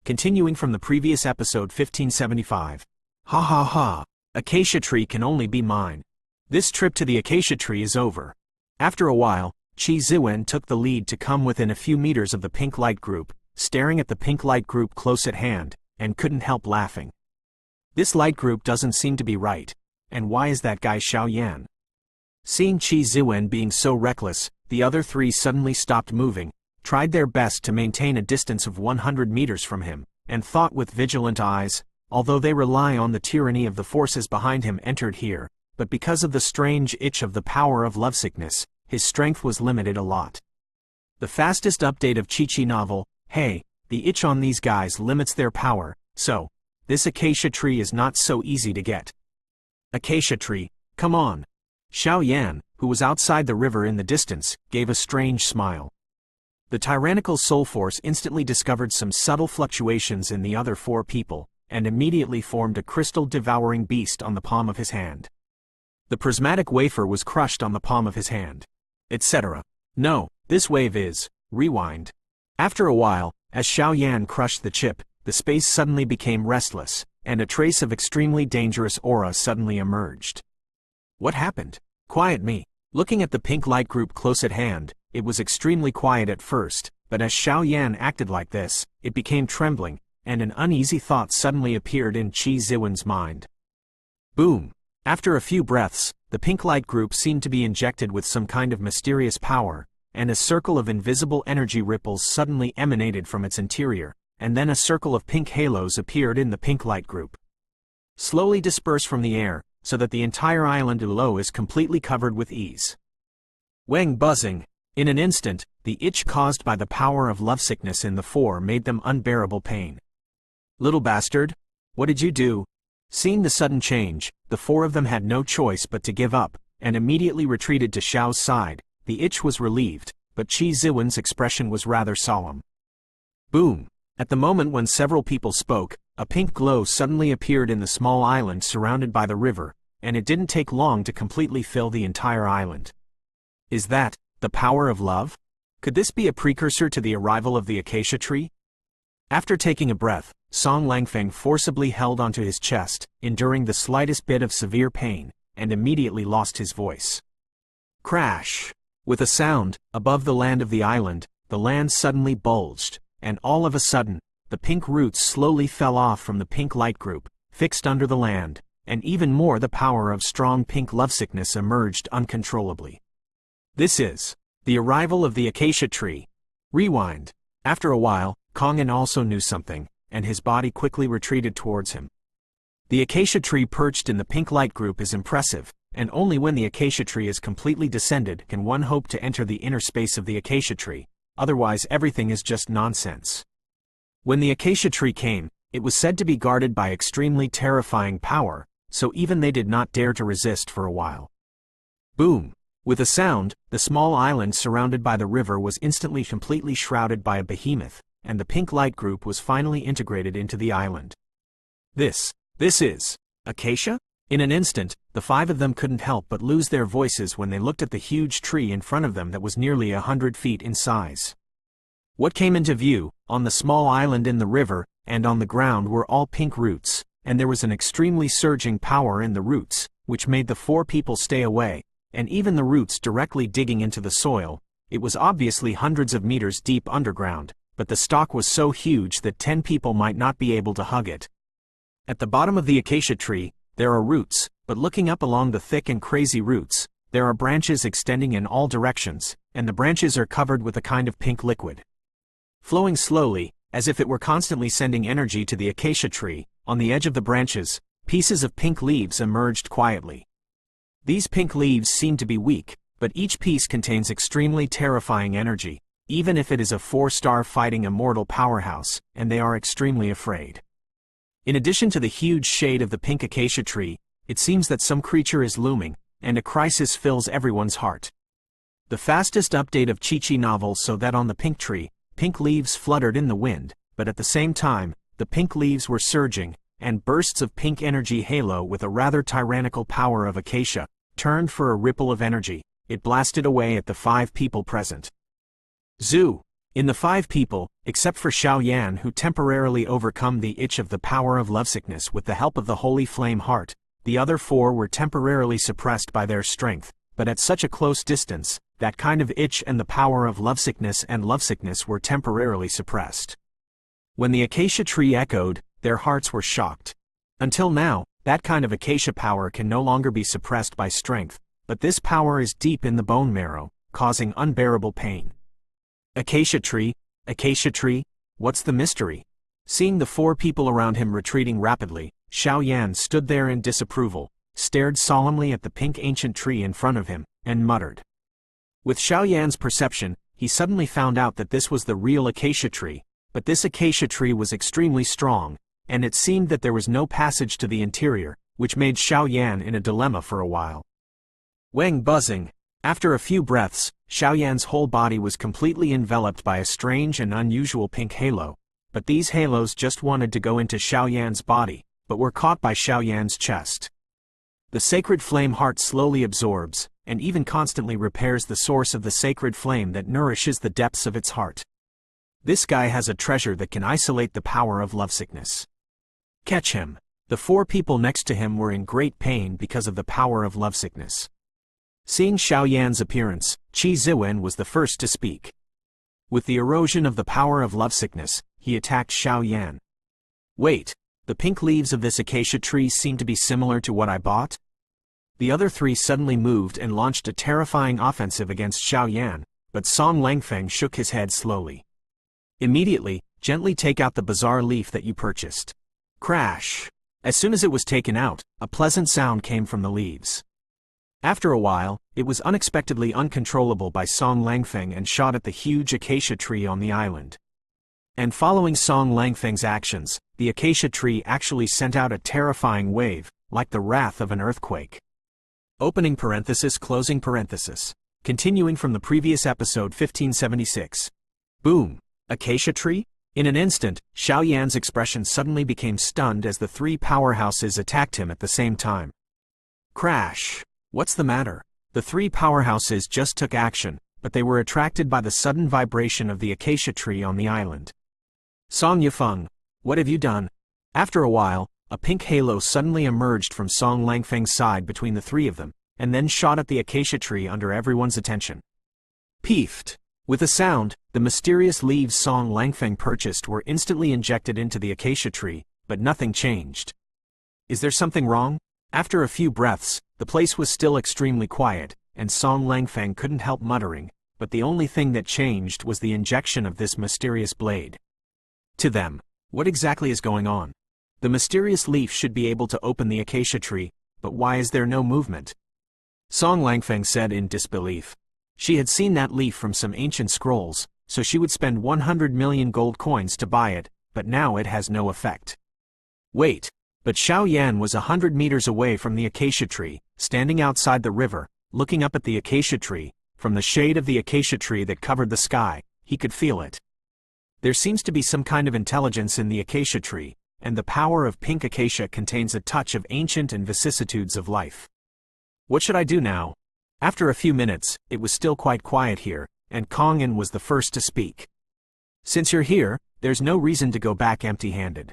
continuing from the previous episode 1575. Ha ha ha, Acacia tree can only be mine. This trip to the Acacia tree is over. After a while, Qi Ziwen took the lead to come within a few meters of the pink light group, staring at the pink light group close at hand, and couldn't help laughing. This light group doesn't seem to be right. And why is that guy Xiao Yan? Seeing Qi Ziwen being so reckless, the other three suddenly stopped moving, tried their best to maintain a distance of 100 meters from him, and thought with vigilant eyes, although they rely on the tyranny of the forces behind him entered here, but because of the strange itch of the power of lovesickness, his strength was limited a lot. The fastest update of Chi novel, hey, the itch on these guys limits their power, so, this Acacia tree is not so easy to get. Acacia tree, come on. Xiao Yan, who was outside the river in the distance, gave a strange smile. The tyrannical soul force instantly discovered some subtle fluctuations in the other four people, and immediately formed a crystal-devouring beast on the palm of his hand. The prismatic wafer was crushed on the palm of his hand. Etc. No, this wave is, rewind. After a while, as Xiao Yan crushed the chip, the space suddenly became restless, and a trace of extremely dangerous aura suddenly emerged. What happened? Quiet me. Looking at the pink light group close at hand, it was extremely quiet at first, but as Xiao Yan acted like this, it became trembling, and an uneasy thought suddenly appeared in Qi Ziwen's mind. Boom! After a few breaths, the pink light group seemed to be injected with some kind of mysterious power, and a circle of invisible energy ripples suddenly emanated from its interior, and then a circle of pink halos appeared in the pink light group. Slowly disperse from the air, so that the entire island below is completely covered with ease. Wang buzzing. In an instant, the itch caused by the power of lovesickness in the four made them unbearable pain. Little bastard, what did you do? Seeing the sudden change, the four of them had no choice but to give up, and immediately retreated to Xiao's side. The itch was relieved, but Qi Ziwen's expression was rather solemn. Boom! At the moment when several people spoke, a pink glow suddenly appeared in the small island surrounded by the river, and it didn't take long to completely fill the entire island. Is that the power of love? Could this be a precursor to the arrival of the Acacia tree? After taking a breath, Song Langfeng forcibly held onto his chest, enduring the slightest bit of severe pain, and immediately lost his voice. Crash! With a sound, above the land of the island, the land suddenly bulged, and all of a sudden, the pink roots slowly fell off from the pink light group, fixed under the land, and even more the power of strong pink lovesickness emerged uncontrollably. This is the arrival of the Acacia tree. Rewind. After a while, Kongan also knew something, and his body quickly retreated towards him. The Acacia tree perched in the pink light group is impressive, and only when the Acacia tree is completely descended can one hope to enter the inner space of the Acacia tree, otherwise everything is just nonsense. When the Acacia tree came, it was said to be guarded by extremely terrifying power, so even they did not dare to resist for a while. Boom! With a sound, the small island surrounded by the river was instantly completely shrouded by a behemoth, and the pink light group was finally integrated into the island. This is Acacia? In an instant, the five of them couldn't help but lose their voices when they looked at the huge tree in front of them that was nearly 100 feet in size. What came into view, on the small island in the river, and on the ground were all pink roots, and there was an extremely surging power in the roots, which made the four people stay away, and even the roots directly digging into the soil. It was obviously hundreds of meters deep underground, but the stalk was so huge that 10 people might not be able to hug it. At the bottom of the acacia tree, there are roots, but looking up along the thick and crazy roots, there are branches extending in all directions, and the branches are covered with a kind of pink liquid. Flowing slowly, as if it were constantly sending energy to the acacia tree, on the edge of the branches, pieces of pink leaves emerged quietly. These pink leaves seem to be weak, but each piece contains extremely terrifying energy, even if it is a 4-star fighting immortal powerhouse, and they are extremely afraid. In addition to the huge shade of the pink acacia tree, it seems that some creature is looming, and a crisis fills everyone's heart. The fastest update of Chi novel so that on the pink tree, pink leaves fluttered in the wind, but at the same time, the pink leaves were surging, and bursts of pink energy halo with a rather tyrannical power of acacia, turned for a ripple of energy. It blasted away at the 5 people present. Zoo! In the 5 people, except for Xiao Yan who temporarily overcome the itch of the power of lovesickness with the help of the holy flame heart, the other 4 were temporarily suppressed by their strength, but at such a close distance, that kind of itch and the power of lovesickness were temporarily suppressed. When the acacia tree echoed, their hearts were shocked. Until now, that kind of acacia power can no longer be suppressed by strength, but this power is deep in the bone marrow, causing unbearable pain. Acacia tree, what's the mystery? Seeing the 4 people around him retreating rapidly, Xiao Yan stood there in disapproval, stared solemnly at the pink ancient tree in front of him, and muttered. With Xiao Yan's perception, he suddenly found out that this was the real acacia tree, but this acacia tree was extremely strong, and it seemed that there was no passage to the interior, which made Xiao Yan in a dilemma for a while. Wang buzzing. After a few breaths, Xiao Yan's whole body was completely enveloped by a strange and unusual pink halo, but these halos just wanted to go into Xiao Yan's body, but were caught by Xiao Yan's chest. The sacred flame heart slowly absorbs, and even constantly repairs the source of the sacred flame that nourishes the depths of its heart. This guy has a treasure that can isolate the power of lovesickness. Catch him. The 4 people next to him were in great pain because of the power of lovesickness. Seeing Xiao Yan's appearance, Qi Ziwen was the first to speak. With the erosion of the power of lovesickness, he attacked Xiao Yan. Wait, the pink leaves of this acacia tree seem to be similar to what I bought? The other 3 suddenly moved and launched a terrifying offensive against Xiao Yan, but Song Langfeng shook his head slowly. Immediately, gently take out the bizarre leaf that you purchased. Crash! As soon as it was taken out, a pleasant sound came from the leaves. After a while, it was unexpectedly uncontrollable by Song Langfeng and shot at the huge acacia tree on the island. And following Song Langfeng's actions, the acacia tree actually sent out a terrifying wave, like the wrath of an earthquake. Opening parenthesis, closing parenthesis. Continuing from the previous episode 1576. Boom! Acacia tree? In an instant, Xiao Yan's expression suddenly became stunned as the 3 powerhouses attacked him at the same time. Crash! What's the matter? The 3 powerhouses just took action, but they were attracted by the sudden vibration of the acacia tree on the island. Song Yifeng, what have you done? After a while, a pink halo suddenly emerged from Song Langfeng's side between the 3 of them, and then shot at the acacia tree under everyone's attention. Peefed! With a sound, the mysterious leaves Song Langfeng purchased were instantly injected into the acacia tree, but nothing changed. Is there something wrong? After a few breaths, the place was still extremely quiet, and Song Langfeng couldn't help muttering, but the only thing that changed was the injection of this mysterious blade. To them, what exactly is going on? The mysterious leaf should be able to open the acacia tree, but why is there no movement? Song Langfeng said in disbelief. She had seen that leaf from some ancient scrolls, so she would spend 100 million gold coins to buy it, but now it has no effect. Wait, but Xiao Yan was 100 meters away from the acacia tree, standing outside the river, looking up at the acacia tree. From the shade of the acacia tree that covered the sky, he could feel it. There seems to be some kind of intelligence in the acacia tree, and the power of pink acacia contains a touch of ancient and vicissitudes of life. What should I do now? After a few minutes, it was still quite quiet here, and Kong'an was the first to speak. Since you're here, there's no reason to go back empty-handed.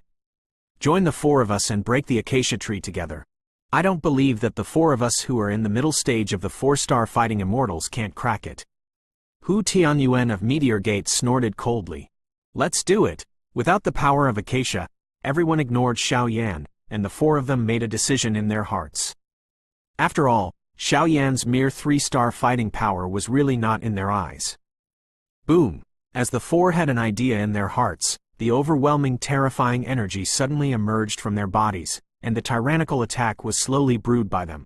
Join the 4 of us and break the acacia tree together. I don't believe that the 4 of us who are in the middle stage of the 4-star fighting immortals can't crack it. Hu Tianyuan of Meteor Gate snorted coldly. Let's do it. Without the power of acacia, everyone ignored Xiao Yan, and the 4 of them made a decision in their hearts. After all, Xiao Yan's mere 3-star fighting power was really not in their eyes. Boom! As the 4 had an idea in their hearts, the overwhelming terrifying energy suddenly emerged from their bodies, and the tyrannical attack was slowly brewed by them.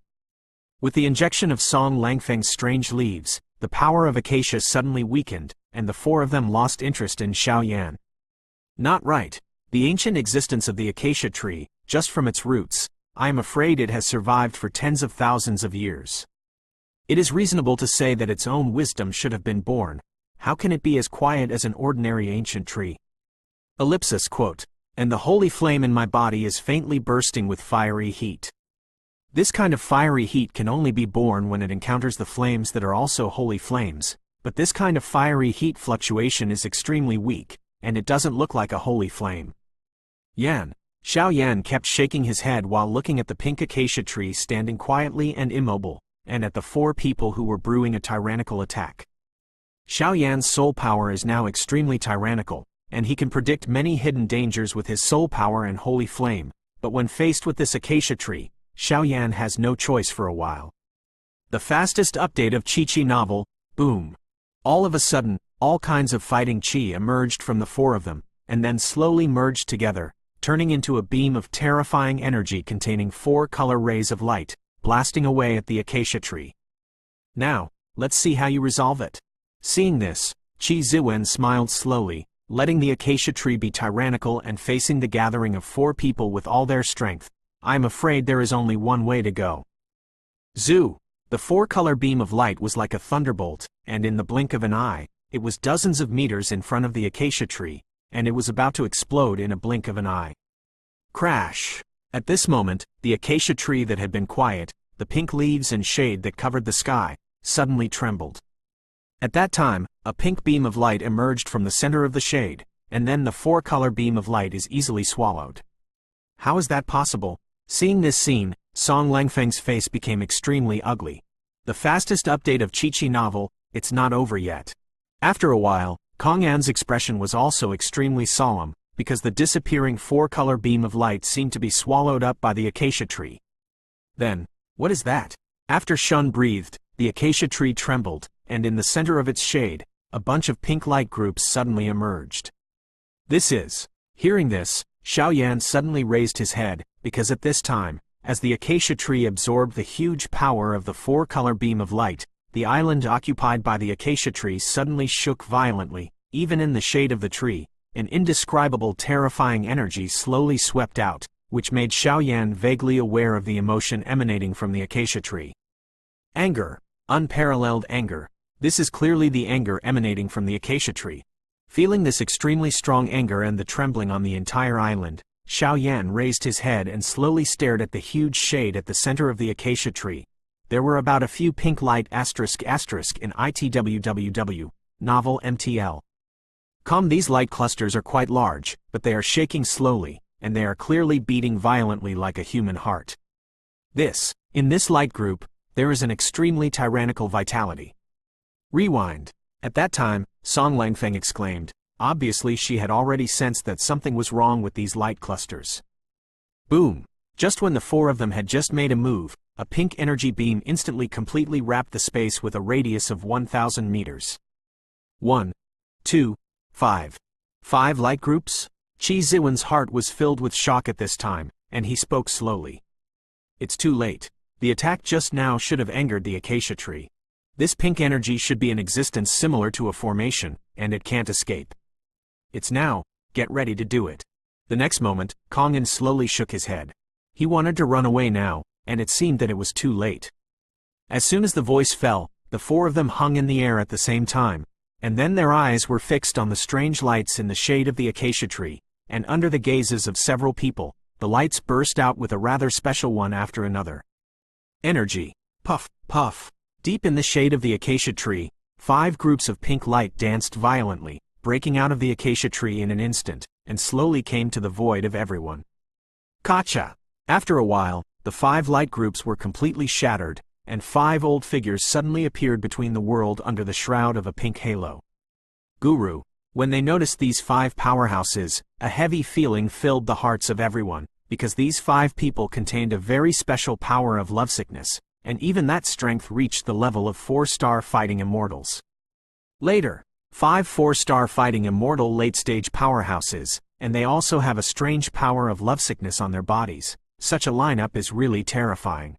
With the injection of Song Langfeng's strange leaves, the power of acacia suddenly weakened, and the 4 of them lost interest in Xiao Yan. Not right. The ancient existence of the acacia tree, just from its roots, I am afraid it has survived for tens of thousands of years. It is reasonable to say that its own wisdom should have been born. How can it be as quiet as an ordinary ancient tree? Ellipsis quote, and the holy flame in my body is faintly bursting with fiery heat. This kind of fiery heat can only be born when it encounters the flames that are also holy flames, but this kind of fiery heat fluctuation is extremely weak, and it doesn't look like a holy flame. Xiao Yan kept shaking his head while looking at the pink acacia tree standing quietly and immobile, and at the 4 people who were brewing a tyrannical attack. Xiao Yan's soul power is now extremely tyrannical, and he can predict many hidden dangers with his soul power and holy flame, but when faced with this acacia tree, Xiao Yan has no choice for a while. The fastest update of Chi novel, boom! All of a sudden, all kinds of fighting chi emerged from the 4 of them, and then slowly merged together, turning into a beam of terrifying energy containing 4 color rays of light, blasting away at the acacia tree. Now, let's see how you resolve it. Seeing this, Qi Ziwen smiled slowly, letting the acacia tree be tyrannical and facing the gathering of 4 people with all their strength. I'm afraid there is only one way to go. Zoo! The 4-color beam of light was like a thunderbolt, and in the blink of an eye, it was dozens of meters in front of the acacia tree, and it was about to explode in a blink of an eye. Crash! At this moment, the acacia tree that had been quiet, the pink leaves and shade that covered the sky, suddenly trembled. At that time, a pink beam of light emerged from the center of the shade, and then the 4-color beam of light is easily swallowed. How is that possible? Seeing this scene, Song Langfeng's face became extremely ugly. The fastest update of Chi novel, it's not over yet. After a while, Kong An's expression was also extremely solemn, because the disappearing 4-color beam of light seemed to be swallowed up by the acacia tree. Then, what is that? After Shun breathed, the acacia tree trembled, and in the center of its shade, a bunch of pink light groups suddenly emerged. Hearing this, Xiao Yan suddenly raised his head, because at this time, as the acacia tree absorbed the huge power of the 4-color beam of light, the island occupied by the acacia tree suddenly shook violently. Even in the shade of the tree, an indescribable terrifying energy slowly swept out, which made Xiao Yan vaguely aware of the emotion emanating from the acacia tree. Anger. Unparalleled anger. This is clearly the anger emanating from the acacia tree. Feeling this extremely strong anger and the trembling on the entire island, Xiao Yan raised his head and slowly stared at the huge shade at the center of the acacia tree. There were about a few pink light *** in ITWWW, novel MTL. These light clusters are quite large, but they are shaking slowly, and they are clearly beating violently like a human heart. In this light group, there is an extremely tyrannical vitality. Rewind. At that time, Song Langfeng exclaimed. Obviously she had already sensed that something was wrong with these light clusters. Boom! Just when the 4 of them had just made a move, a pink energy beam instantly completely wrapped the space with a radius of 1,000 meters. 1, 2, 5. 5 light groups? Qi Ziwen's heart was filled with shock at this time, and he spoke slowly. It's too late. The attack just now should have angered the acacia tree. This pink energy should be in existence similar to a formation, and it can't escape. It's now, get ready to do it. The next moment, Kong'an slowly shook his head. He wanted to run away now, and it seemed that it was too late. As soon as the voice fell, the 4 of them hung in the air at the same time, and then their eyes were fixed on the strange lights in the shade of the acacia tree, and under the gazes of several people, the lights burst out with a rather special one after another. Energy. Puff, puff. Deep in the shade of the acacia tree, 5 groups of pink light danced violently, breaking out of the acacia tree in an instant, and slowly came to the void of everyone. Gotcha! After a while, the 5 light groups were completely shattered, and 5 old figures suddenly appeared between the world under the shroud of a pink halo. Guru. When they noticed these 5 powerhouses, a heavy feeling filled the hearts of everyone, because these 5 people contained a very special power of lovesickness, and even that strength reached the level of 4-star fighting immortals. Later, 5 4-star fighting immortal late-stage powerhouses, and they also have a strange power of lovesickness on their bodies. Such a lineup is really terrifying.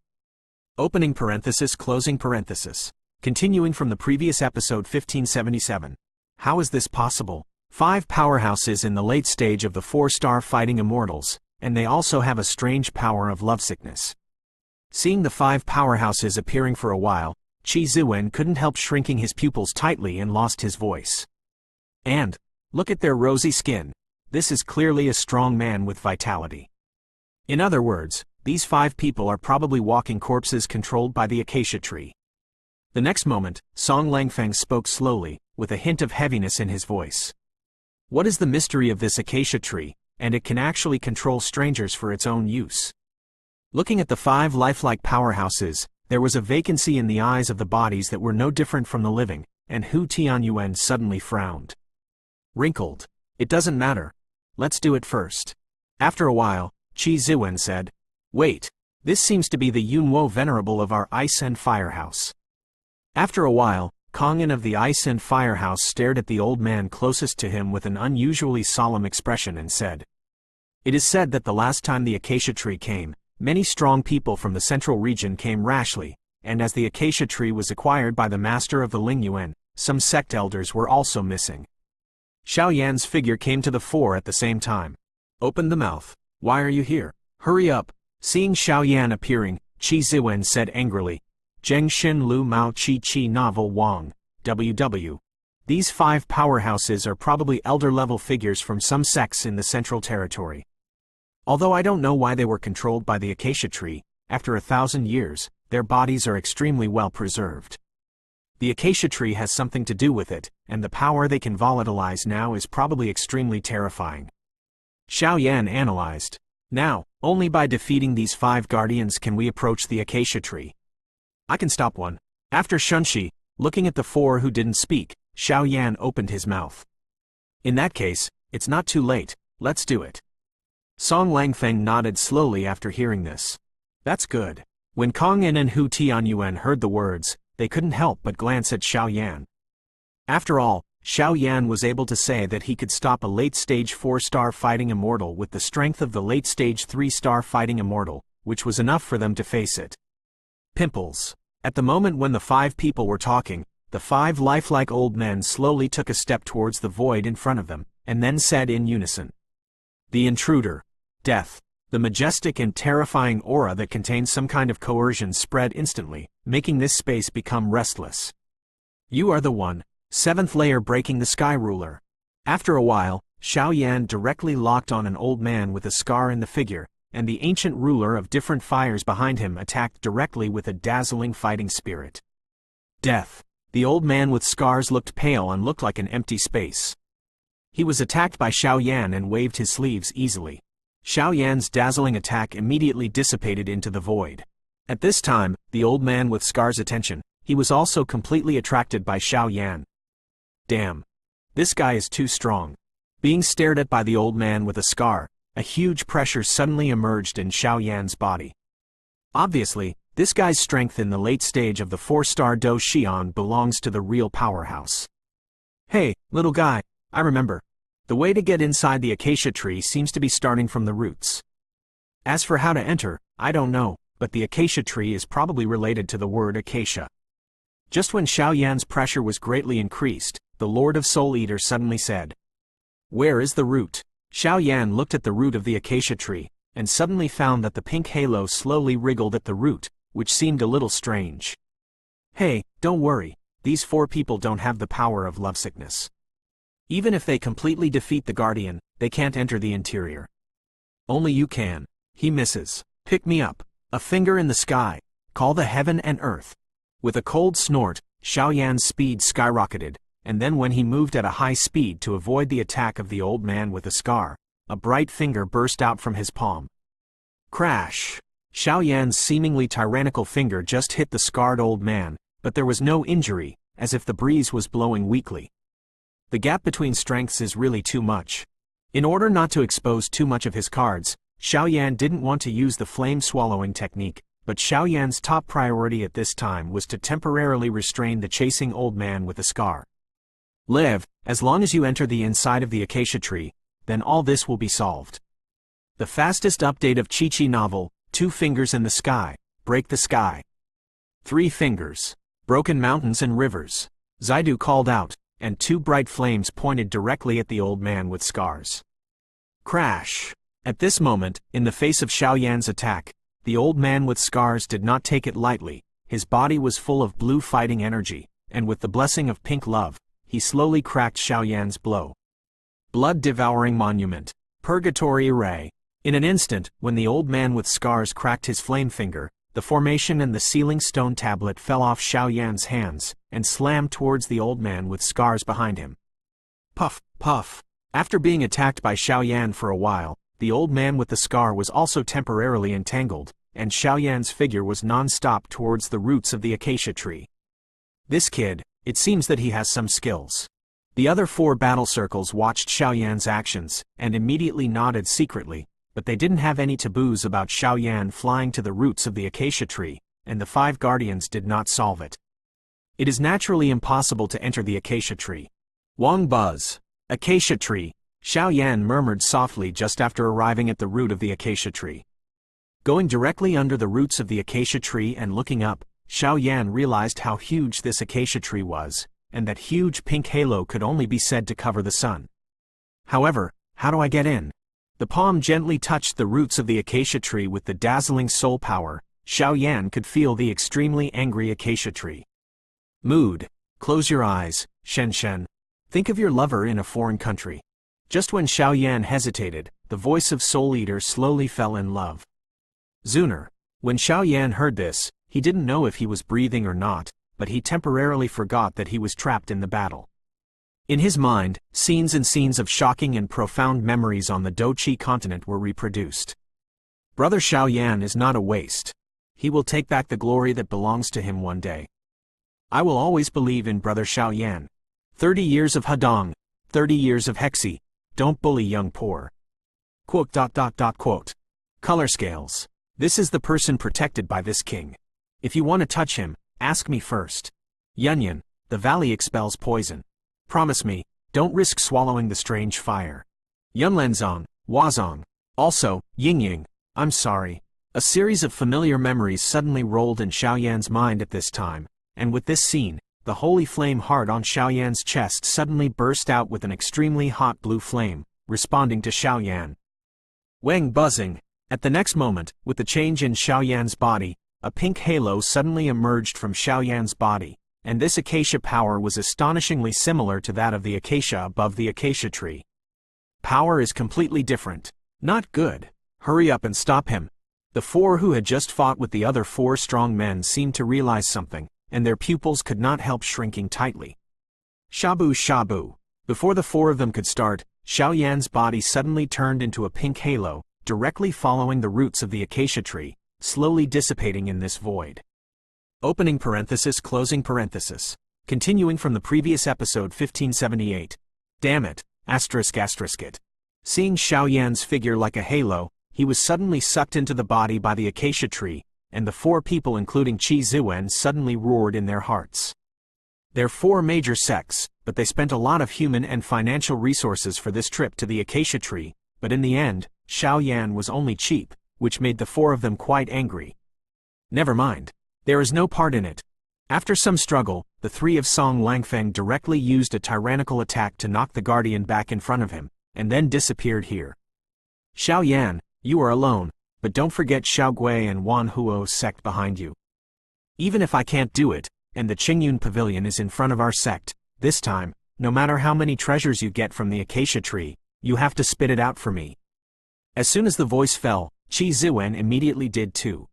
Opening parenthesis, closing parenthesis. Continuing from the previous episode 1577. How is this possible? 5 powerhouses in the late stage of the 4-star fighting immortals, and they also have a strange power of lovesickness. Seeing the 5 powerhouses appearing for a while, Qi Ziwen couldn't help shrinking his pupils tightly and lost his voice. And, look at their rosy skin. This is clearly a strong man with vitality. In other words, these 5 people are probably walking corpses controlled by the acacia tree. The next moment, Song Langfeng spoke slowly, with a hint of heaviness in his voice. What is the mystery of this acacia tree, and it can actually control strangers for its own use? Looking at the 5 lifelike powerhouses, there was a vacancy in the eyes of the bodies that were no different from the living, and Hu Tianyuan suddenly frowned. Wrinkled. It doesn't matter. Let's do it first. After a while, Qi Ziwen said, Wait, this seems to be the Yunwo Venerable of our Ice and Firehouse. After a while, Kongin of the Ice and Firehouse stared at the old man closest to him with an unusually solemn expression and said, It is said that the last time the acacia tree came, many strong people from the central region came rashly, and as the acacia tree was acquired by the master of the Lingyuan, some sect elders were also missing. Xiao Yan's figure came to the fore at the same time. Open the mouth. Why are you here? Hurry up. Seeing Xiao Yan appearing, Qi Ziwen said angrily, Zheng Xin Lu Mao Qi Qi Novel Wang, WW. These 5 powerhouses are probably elder-level figures from some sects in the Central Territory. Although I don't know why they were controlled by the acacia tree, after 1,000 years, their bodies are extremely well preserved. The acacia tree has something to do with it, and the power they can volatilize now is probably extremely terrifying. Xiao Yan analyzed. Now, only by defeating these 5 guardians can we approach the acacia tree. I can stop one. After Shunshi, looking at the 4 who didn't speak, Xiao Yan opened his mouth. In that case, it's not too late, let's do it. Song Langfeng nodded slowly after hearing this. That's good. When Kongin and Hu Tianyuan heard the words, they couldn't help but glance at Xiao Yan. After all, Xiao Yan was able to say that he could stop a late-stage 4-star fighting immortal with the strength of the late-stage 3-star fighting immortal, which was enough for them to face it. Pimples. At the moment when the 5 people were talking, the 5 lifelike old men slowly took a step towards the void in front of them, and then said in unison, The intruder. Death. The majestic and terrifying aura that contains some kind of coercion spread instantly, making this space become restless. You are the one. 7th layer breaking the sky ruler. After a while, Xiao Yan directly locked on an old man with a scar in the figure, and the ancient ruler of different fires behind him attacked directly with a dazzling fighting spirit. Death. The old man with scars looked pale and looked like an empty space. He was attacked by Xiao Yan and waved his sleeves easily. Xiao Yan's dazzling attack immediately dissipated into the void. At this time, the old man with scars' attention, he was also completely attracted by Xiao Yan. Damn. This guy is too strong. Being stared at by the old man with a scar, a huge pressure suddenly emerged in Xiao Yan's body. Obviously, this guy's strength in the late stage of the 4-star Do Xian belongs to the real powerhouse. Hey, little guy, I remember. The way to get inside the acacia tree seems to be starting from the roots. As for how to enter, I don't know, but the acacia tree is probably related to the word acacia. Just when Xiao Yan's pressure was greatly increased, the Lord of Soul Eater suddenly said, Where is the root? Xiao Yan looked at the root of the acacia tree, and suddenly found that the pink halo slowly wriggled at the root, which seemed a little strange. Hey, don't worry, these 4 people don't have the power of lovesickness. Even if they completely defeat the guardian, they can't enter the interior. Only you can. He misses. Pick me up. A finger in the sky. Call the heaven and earth. With a cold snort, Xiao Yan's speed skyrocketed, and then when he moved at a high speed to avoid the attack of the old man with a scar, a bright finger burst out from his palm. Crash! Xiao Yan's seemingly tyrannical finger just hit the scarred old man, but there was no injury, as if the breeze was blowing weakly. The gap between strengths is really too much. In order not to expose too much of his cards, Xiao Yan didn't want to use the flame-swallowing technique, but Xiao Yan's top priority at this time was to temporarily restrain the chasing old man with a scar. Live, as long as you enter the inside of the acacia tree, then all this will be solved. The fastest update of Chi-Chi novel, 2 fingers in the sky, break the sky. 3 fingers, broken mountains and rivers. Zaidu called out, and 2 bright flames pointed directly at the old man with scars. Crash! At this moment, in the face of Xiao Yan's attack, the old man with scars did not take it lightly. His body was full of blue fighting energy, and with the blessing of pink love, he slowly cracked Xiao Yan's blow. Blood-devouring monument. Purgatory array. In an instant, when the old man with scars cracked his flame finger, the formation and the sealing stone tablet fell off Xiao Yan's hands, and slammed towards the old man with scars behind him. Puff, puff. After being attacked by Xiao Yan for a while, the old man with the scar was also temporarily entangled, and Xiao Yan's figure was non-stop towards the roots of the acacia tree. This kid, it seems that he has some skills. The other 4 battle circles watched Xiao Yan's actions, and immediately nodded secretly, but they didn't have any taboos about Xiao Yan flying to the roots of the acacia tree, and the 5 guardians did not solve it. It is naturally impossible to enter the acacia tree. Wang buzz. Acacia tree, Xiao Yan murmured softly just after arriving at the root of the acacia tree. Going directly under the roots of the acacia tree and looking up, Xiao Yan realized how huge this acacia tree was, and that huge pink halo could only be said to cover the sun. However, how do I get in? The palm gently touched the roots of the acacia tree with the dazzling soul power. Xiao Yan could feel the extremely angry acacia tree. Mood. Close your eyes, Shen Shen. Think of your lover in a foreign country. Just when Xiao Yan hesitated, the voice of Soul Eater slowly fell in love. Zuner. When Xiao Yan heard this, he didn't know if he was breathing or not, but he temporarily forgot that he was trapped in the battle. In his mind, scenes and scenes of shocking and profound memories on the Doqi continent were reproduced. Brother Xiao Yan is not a waste. He will take back the glory that belongs to him one day. I will always believe in Brother Xiao Yan. 30 years of Hadong, 30 years of Hexi. Don't bully young poor. Quote. Color scales. This is the person protected by this king. If you want to touch him, ask me first. Yunyan, the valley expels poison. Promise me, don't risk swallowing the strange fire. Yunlenzong, Huazong. Also, Yingying, I'm sorry. A series of familiar memories suddenly rolled in Xiao Yan's mind at this time, and with this scene, the holy flame heart on Xiao Yan's chest suddenly burst out with an extremely hot blue flame, responding to Xiao Yan. Wang buzzing. At the next moment, with the change in Xiao Yan's body, a pink halo suddenly emerged from Xiao Yan's body, and this acacia power was astonishingly similar to that of the acacia above the acacia tree. Power is completely different. Not good. Hurry up and stop him. The 4 who had just fought with the other 4 strong men seemed to realize something, and their pupils could not help shrinking tightly. Shabu shabu. Before the 4 of them could start, Xiao Yan's body suddenly turned into a pink halo, directly following the roots of the acacia tree, slowly dissipating in this void. Opening parenthesis, closing parenthesis. Continuing from the previous episode 1578. Damn it, asterisk asterisk it. Seeing Xiao Yan's figure like a halo, he was suddenly sucked into the body by the acacia tree, and the 4 people including Qi Ziwen suddenly roared in their hearts. They're 4 major sects, but they spent a lot of human and financial resources for this trip to the acacia tree, but in the end, Xiao Yan was only cheap, which made the 4 of them quite angry. Never mind. There is no part in it. After some struggle, the 3 of Song Langfeng directly used a tyrannical attack to knock the guardian back in front of him, and then disappeared here. Xiao Yan, you are alone, but don't forget Xiao Gui and Wan Huo's sect behind you. Even if I can't do it, and the Qingyun Pavilion is in front of our sect, this time, no matter how many treasures you get from the acacia tree, you have to spit it out for me. As soon as the voice fell, Qi Ziwen immediately did too.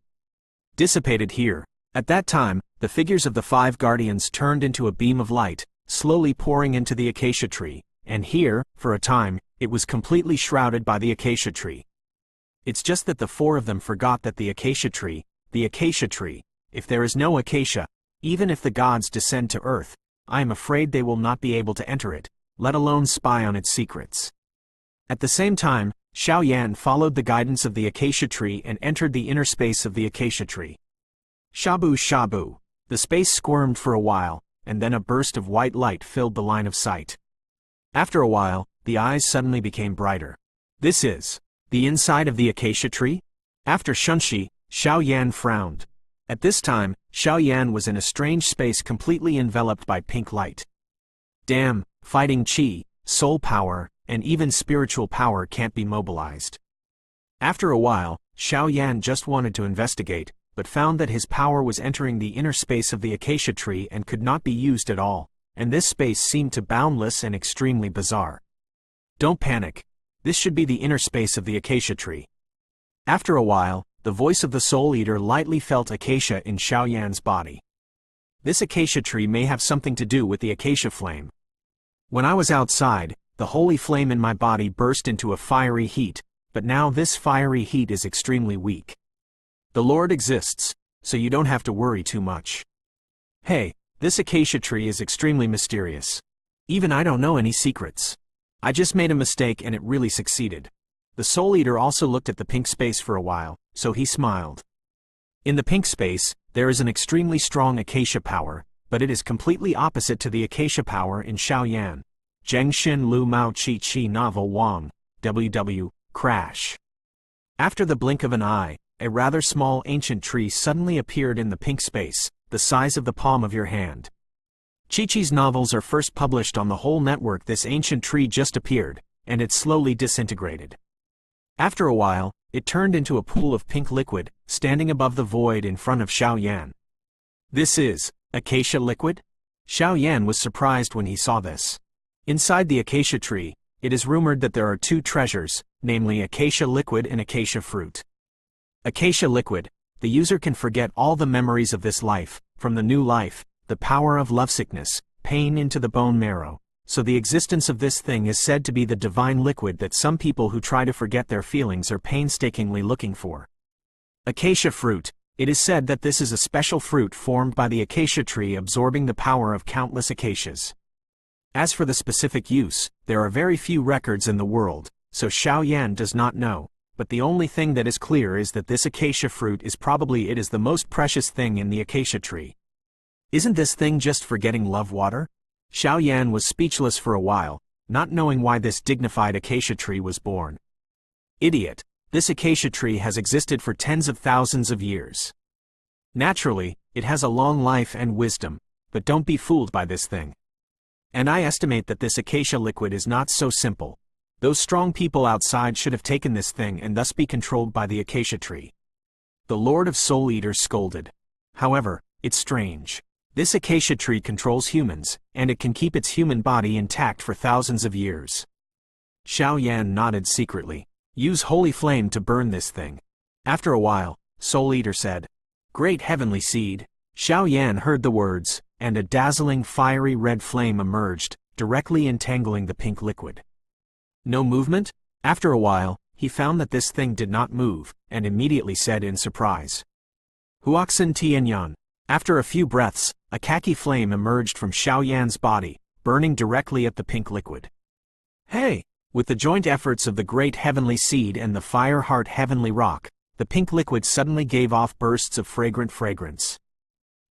Dissipated here. At that time, the figures of the 5 guardians turned into a beam of light, slowly pouring into the acacia tree, and here, for a time, it was completely shrouded by the acacia tree. It's just that the 4 of them forgot that the acacia tree, if there is no acacia, even if the gods descend to earth, I am afraid they will not be able to enter it, let alone spy on its secrets. At the same time, Xiao Yan followed the guidance of the acacia tree and entered the inner space of the acacia tree. Shabu shabu. The space squirmed for a while, and then a burst of white light filled the line of sight. After a while, the eyes suddenly became brighter. This is the inside of the acacia tree? After Shunshi, Xiao Yan frowned. At this time, Xiao Yan was in a strange space completely enveloped by pink light. Damn, fighting chi, soul power, and even spiritual power can't be mobilized. After a while, Xiao Yan just wanted to investigate, but found that his power was entering the inner space of the acacia tree and could not be used at all, and this space seemed to boundless and extremely bizarre. Don't panic. This should be the inner space of the acacia tree. After a while, the voice of the Soul Eater lightly felt Acacia in Xiaoyan's body. This acacia tree may have something to do with the acacia flame. When I was outside, the holy flame in my body burst into a fiery heat, but now this fiery heat is extremely weak. The Lord exists, so you don't have to worry too much. Hey, this acacia tree is extremely mysterious. Even I don't know any secrets. I just made a mistake and it really succeeded. The Soul Eater also looked at the pink space for a while, so he smiled. In the pink space, there is an extremely strong acacia power, but it is completely opposite to the acacia power in Xiaoyan. Zhengxin Lu Mao Qi Qi Novel Wang, WW, Crash. After the blink of an eye, a rather small ancient tree suddenly appeared in the pink space, the size of the palm of your hand. Chi-Chi's novels are first published on the whole network. This ancient tree just appeared, and it slowly disintegrated. After a while, it turned into a pool of pink liquid, standing above the void in front of Xiaoyan. This is acacia liquid? Xiaoyan was surprised when he saw this. Inside the acacia tree, it is rumored that there are two treasures, namely acacia liquid and acacia fruit. Acacia liquid, the user can forget all the memories of this life, from the new life, the power of lovesickness, pain into the bone marrow. So the existence of this thing is said to be the divine liquid that some people who try to forget their feelings are painstakingly looking for. Acacia fruit, it is said that this is a special fruit formed by the acacia tree absorbing the power of countless acacias. As for the specific use, there are very few records in the world, so Xiaoyan does not know, but the only thing that is clear is that this acacia fruit is probably it is the most precious thing in the acacia tree. Isn't this thing just for getting love water? Xiaoyan was speechless for a while, not knowing why this dignified acacia tree was born. Idiot, this acacia tree has existed for tens of thousands of years. Naturally, it has a long life and wisdom, but don't be fooled by this thing. And I estimate that this acacia liquid is not so simple. Those strong people outside should have taken this thing and thus be controlled by the acacia tree. The Lord of Soul Eaters scolded. However, it's strange. This acacia tree controls humans, and it can keep its human body intact for thousands of years. Xiaoyan nodded secretly. Use holy flame to burn this thing. After a while, Soul Eater said, Great heavenly seed. Xiaoyan heard the words, and a dazzling fiery red flame emerged, directly entangling the pink liquid. No movement? After a while, he found that this thing did not move, and immediately said in surprise, Huoxin Tianyan. After a few breaths, a khaki flame emerged from Xiaoyan's body, burning directly at the pink liquid. Hey! With the joint efforts of the great heavenly seed and the fire heart heavenly rock, the pink liquid suddenly gave off bursts of fragrant fragrance.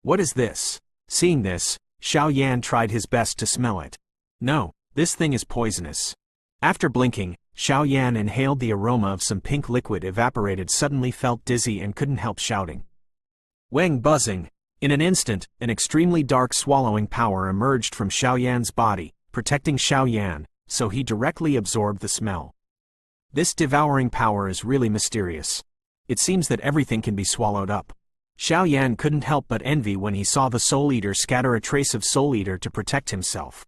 What is this? Seeing this, Xiaoyan tried his best to smell it. No, this thing is poisonous. After blinking, Xiaoyan inhaled the aroma of some pink liquid evaporated suddenly felt dizzy and couldn't help shouting. Wang buzzing. In an instant, an extremely dark swallowing power emerged from Xiaoyan's body, protecting Xiaoyan, so he directly absorbed the smell. This devouring power is really mysterious. It seems that everything can be swallowed up. Xiaoyan couldn't help but envy when he saw the Soul Eater scatter a trace of Soul Eater to protect himself.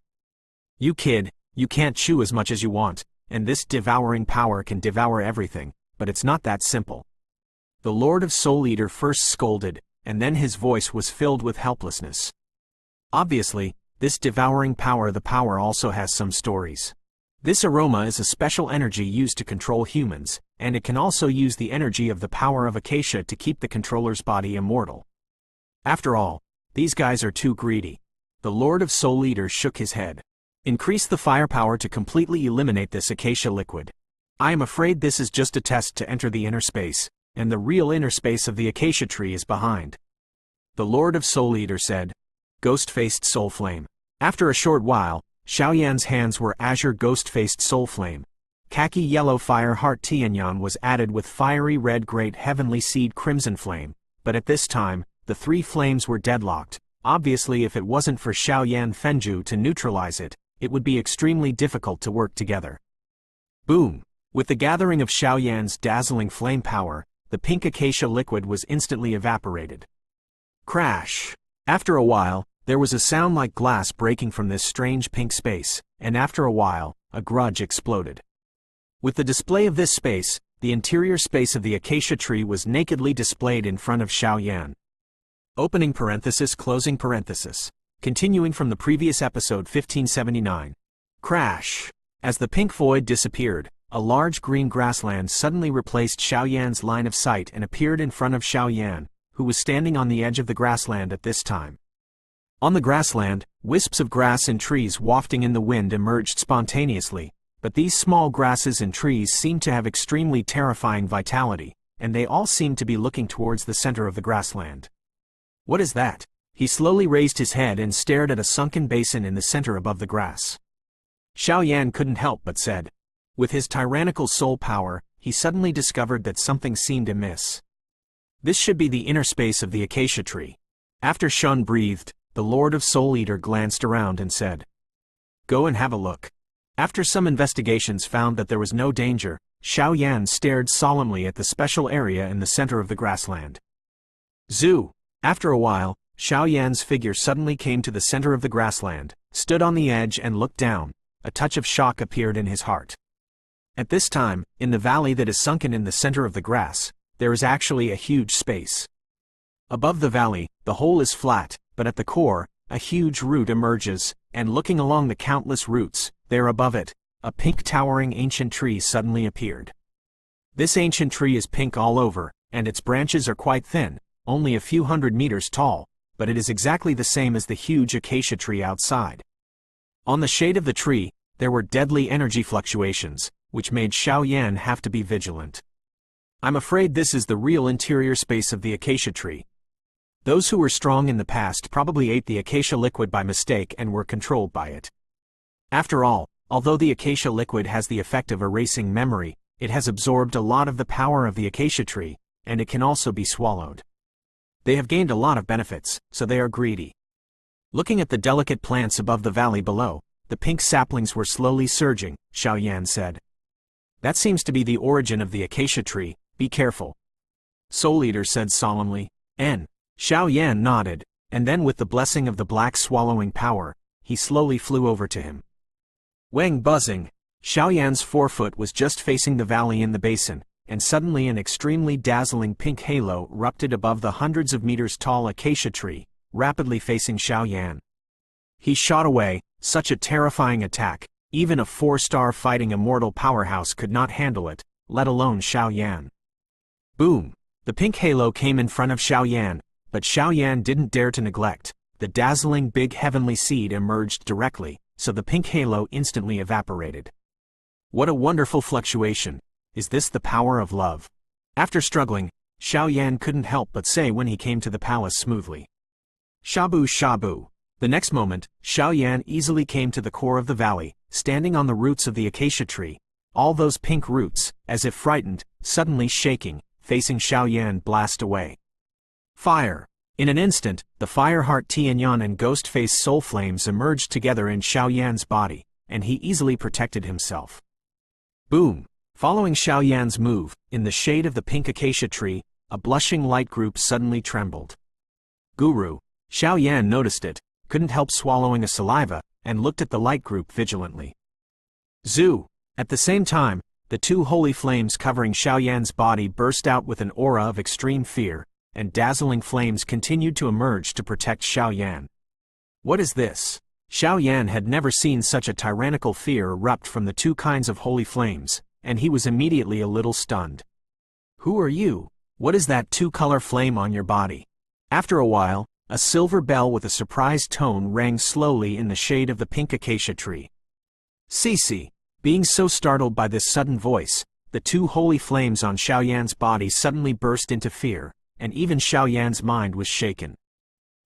You kid, you can't chew as much as you want, and this devouring power can devour everything, but it's not that simple. The Lord of Soul Eater first scolded, and then his voice was filled with helplessness. Obviously, this devouring power, the power also has some stories. This aroma is a special energy used to control humans, and it can also use the energy of the power of Acacia to keep the controller's body immortal. After all, these guys are too greedy. The Lord of Soul Eater shook his head. Increase the firepower to completely eliminate this Acacia liquid. I am afraid this is just a test to enter the inner space, and the real inner space of the acacia tree is behind. The Lord of Soul Eater said, Ghost-faced soul flame. After a short while, Xiaoyan's hands were azure ghost-faced soul flame. Khaki yellow fire heart Tianyan was added with fiery red great heavenly seed crimson flame, but at this time, the three flames were deadlocked. Obviously, if it wasn't for Xiaoyan Fenju to neutralize it, it would be extremely difficult to work together. Boom! With the gathering of Xiaoyan's dazzling flame power, the pink acacia liquid was instantly evaporated. Crash! After a while, there was a sound like glass breaking from this strange pink space, and after a while, a grudge exploded. With the display of this space, the interior space of the acacia tree was nakedly displayed in front of Xiao Yan. Opening parenthesis, closing parenthesis. Continuing from the previous episode 1579. Crash! As the pink void disappeared, a large green grassland suddenly replaced Xiao Yan's line of sight and appeared in front of Xiao Yan, who was standing on the edge of the grassland at this time. On the grassland, wisps of grass and trees wafting in the wind emerged spontaneously, but these small grasses and trees seemed to have extremely terrifying vitality, and they all seemed to be looking towards the center of the grassland. What is that? He slowly raised his head and stared at a sunken basin in the center above the grass. Xiao Yan couldn't help but said. With his tyrannical soul power, he suddenly discovered that something seemed amiss. This should be the inner space of the acacia tree. After Shun breathed, the Lord of Soul Eater glanced around and said, "Go and have a look." After some investigations found that there was no danger, Xiao Yan stared solemnly at the special area in the center of the grassland. Zoo! After a while, Xiao Yan's figure suddenly came to the center of the grassland, stood on the edge and looked down. A touch of shock appeared in his heart. At this time, in the valley that is sunken in the center of the grass, there is actually a huge space. Above the valley, the whole is flat, but at the core, a huge root emerges, and looking along the countless roots, there above it, a pink towering ancient tree suddenly appeared. This ancient tree is pink all over, and its branches are quite thin, only a few hundred meters tall, but it is exactly the same as the huge acacia tree outside. On the shade of the tree, there were deadly energy fluctuations, which made Xiao Yan have to be vigilant. I'm afraid this is the real interior space of the acacia tree. Those who were strong in the past probably ate the acacia liquid by mistake and were controlled by it. After all, although the acacia liquid has the effect of erasing memory, it has absorbed a lot of the power of the acacia tree, and it can also be swallowed. They have gained a lot of benefits, so they are greedy. Looking at the delicate plants above the valley below, the pink saplings were slowly surging, Xiao Yan said. That seems to be the origin of the acacia tree, be careful. Soul Eater said solemnly. Xiao Yan nodded, and then with the blessing of the black swallowing power, he slowly flew over to him. Wang buzzing, Xiao Yan's forefoot was just facing the valley in the basin, and suddenly an extremely dazzling pink halo erupted above the hundreds of meters tall acacia tree, rapidly facing Xiao Yan. He shot away, such a terrifying attack, even a 4-star fighting immortal powerhouse could not handle it, let alone Xiao Yan. Boom! The pink halo came in front of Xiao Yan, but Xiao Yan didn't dare to neglect. The dazzling big heavenly seed emerged directly, so the pink halo instantly evaporated. What a wonderful fluctuation! Is this the power of love? After struggling, Xiao Yan couldn't help but say when he came to the palace smoothly. Shabu shabu. The next moment, Xiao Yan easily came to the core of the valley, standing on the roots of the acacia tree, all those pink roots, as if frightened, suddenly shaking, facing Xiao Yan blast away. Fire! In an instant, the Fireheart Tianyan and Ghost-Face Soul Flames emerged together in Xiao Yan's body, and he easily protected himself. Boom! Following Xiao Yan's move, in the shade of the pink acacia tree, a blushing light group suddenly trembled. Guru! Xiao Yan noticed it, couldn't help swallowing a saliva, and looked at the light group vigilantly. Zoo! At the same time, the two holy flames covering Xiao Yan's body burst out with an aura of extreme fear, and dazzling flames continued to emerge to protect Xiao Yan. What is this? Xiao Yan had never seen such a tyrannical fear erupt from the two kinds of holy flames, and he was immediately a little stunned. Who are you? What is that two-color flame on your body? After a while, a silver bell with a surprised tone rang slowly in the shade of the pink acacia tree. Cece! Being so startled by this sudden voice, the two holy flames on Xiao Yan's body suddenly burst into fear, and even Xiao Yan's mind was shaken.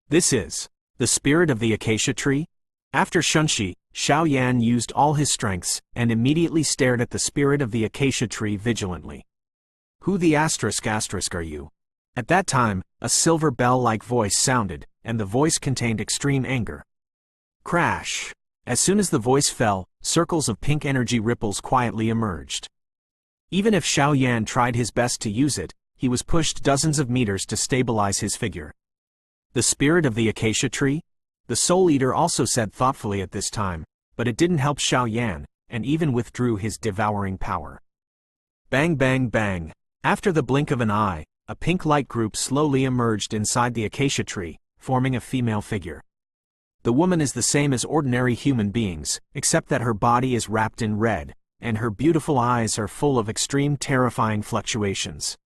This is the spirit of the acacia tree? After Shunshi, Xiao Yan used all his strengths, and immediately stared at the spirit of the acacia tree vigilantly. Who the asterisk are you? At that time, a silver bell-like voice sounded, and the voice contained extreme anger. Crash! As soon as the voice fell, circles of pink energy ripples quietly emerged. Even if Xiao Yan tried his best to use it, he was pushed dozens of meters to stabilize his figure. The spirit of the acacia tree? The Soul Eater also said thoughtfully at this time, but it didn't help Xiao Yan, and even withdrew his devouring power. Bang bang bang. After the blink of an eye, a pink light group slowly emerged inside the acacia tree, forming a female figure. The woman is the same as ordinary human beings, except that her body is wrapped in red, and her beautiful eyes are full of extreme terrifying fluctuations.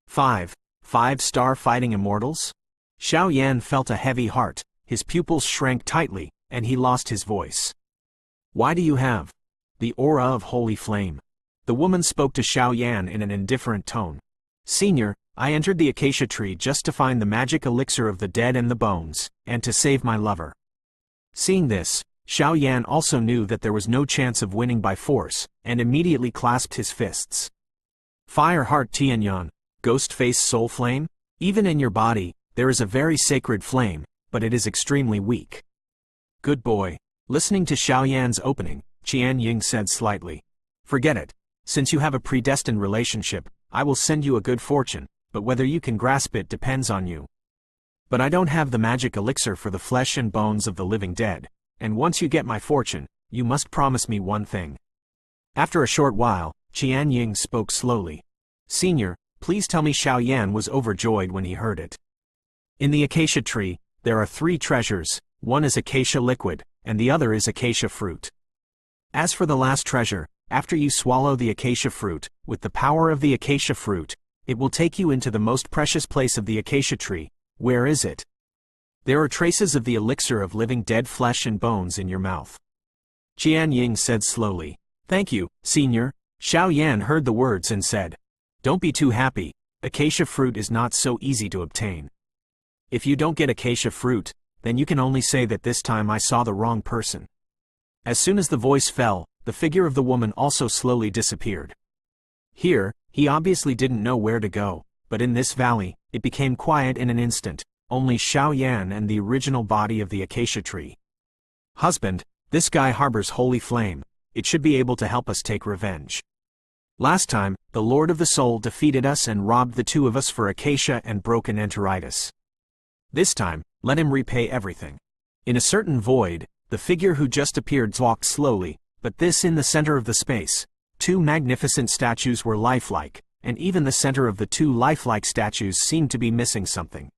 5. 5-star fighting immortals? Xiao Yan felt a heavy heart, his pupils shrank tightly, and he lost his voice. Why do you have the aura of holy flame? The woman spoke to Xiao Yan in an indifferent tone. Senior, I entered the acacia tree just to find the magic elixir of the dead and the bones, and to save my lover. Seeing this, Xiao Yan also knew that there was no chance of winning by force, and immediately clasped his fists. Fire Heart Tianyan, Ghost Face Soul Flame? Even in your body, there is a very sacred flame, but it is extremely weak. Good boy. Listening to Xiao Yan's opening, Qian Ying said slightly. Forget it. Since you have a predestined relationship, I will send you a good fortune, but whether you can grasp it depends on you. But I don't have the magic elixir for the flesh and bones of the living dead, and once you get my fortune, you must promise me one thing. After a short while, Qian Ying spoke slowly. Senior, please tell me. Xiao Yan was overjoyed when he heard it. In the acacia tree, there are 3 treasures, one is acacia liquid, and the other is acacia fruit. As for the last treasure, after you swallow the acacia fruit, with the power of the acacia fruit, it will take you into the most precious place of the acacia tree. Where is it? There are traces of the elixir of living dead flesh and bones in your mouth. Qian Ying said slowly. Thank you, Senior. Xiao Yan heard the words and said, don't be too happy, acacia fruit is not so easy to obtain. If you don't get acacia fruit, then you can only say that this time I saw the wrong person. As soon as the voice fell, the figure of the woman also slowly disappeared. Here, he obviously didn't know where to go, but in this valley, it became quiet in an instant, only Xiao Yan and the original body of the acacia tree. Husband, this guy harbors holy flame, it should be able to help us take revenge. Last time, the Lord of the Soul defeated us and robbed the 2 of us for acacia and broken enteritis. This time, let him repay everything. In a certain void, the figure who just appeared walked slowly, but this in the center of the space. 2 magnificent statues were lifelike, and even the center of the 2 lifelike statues seemed to be missing something.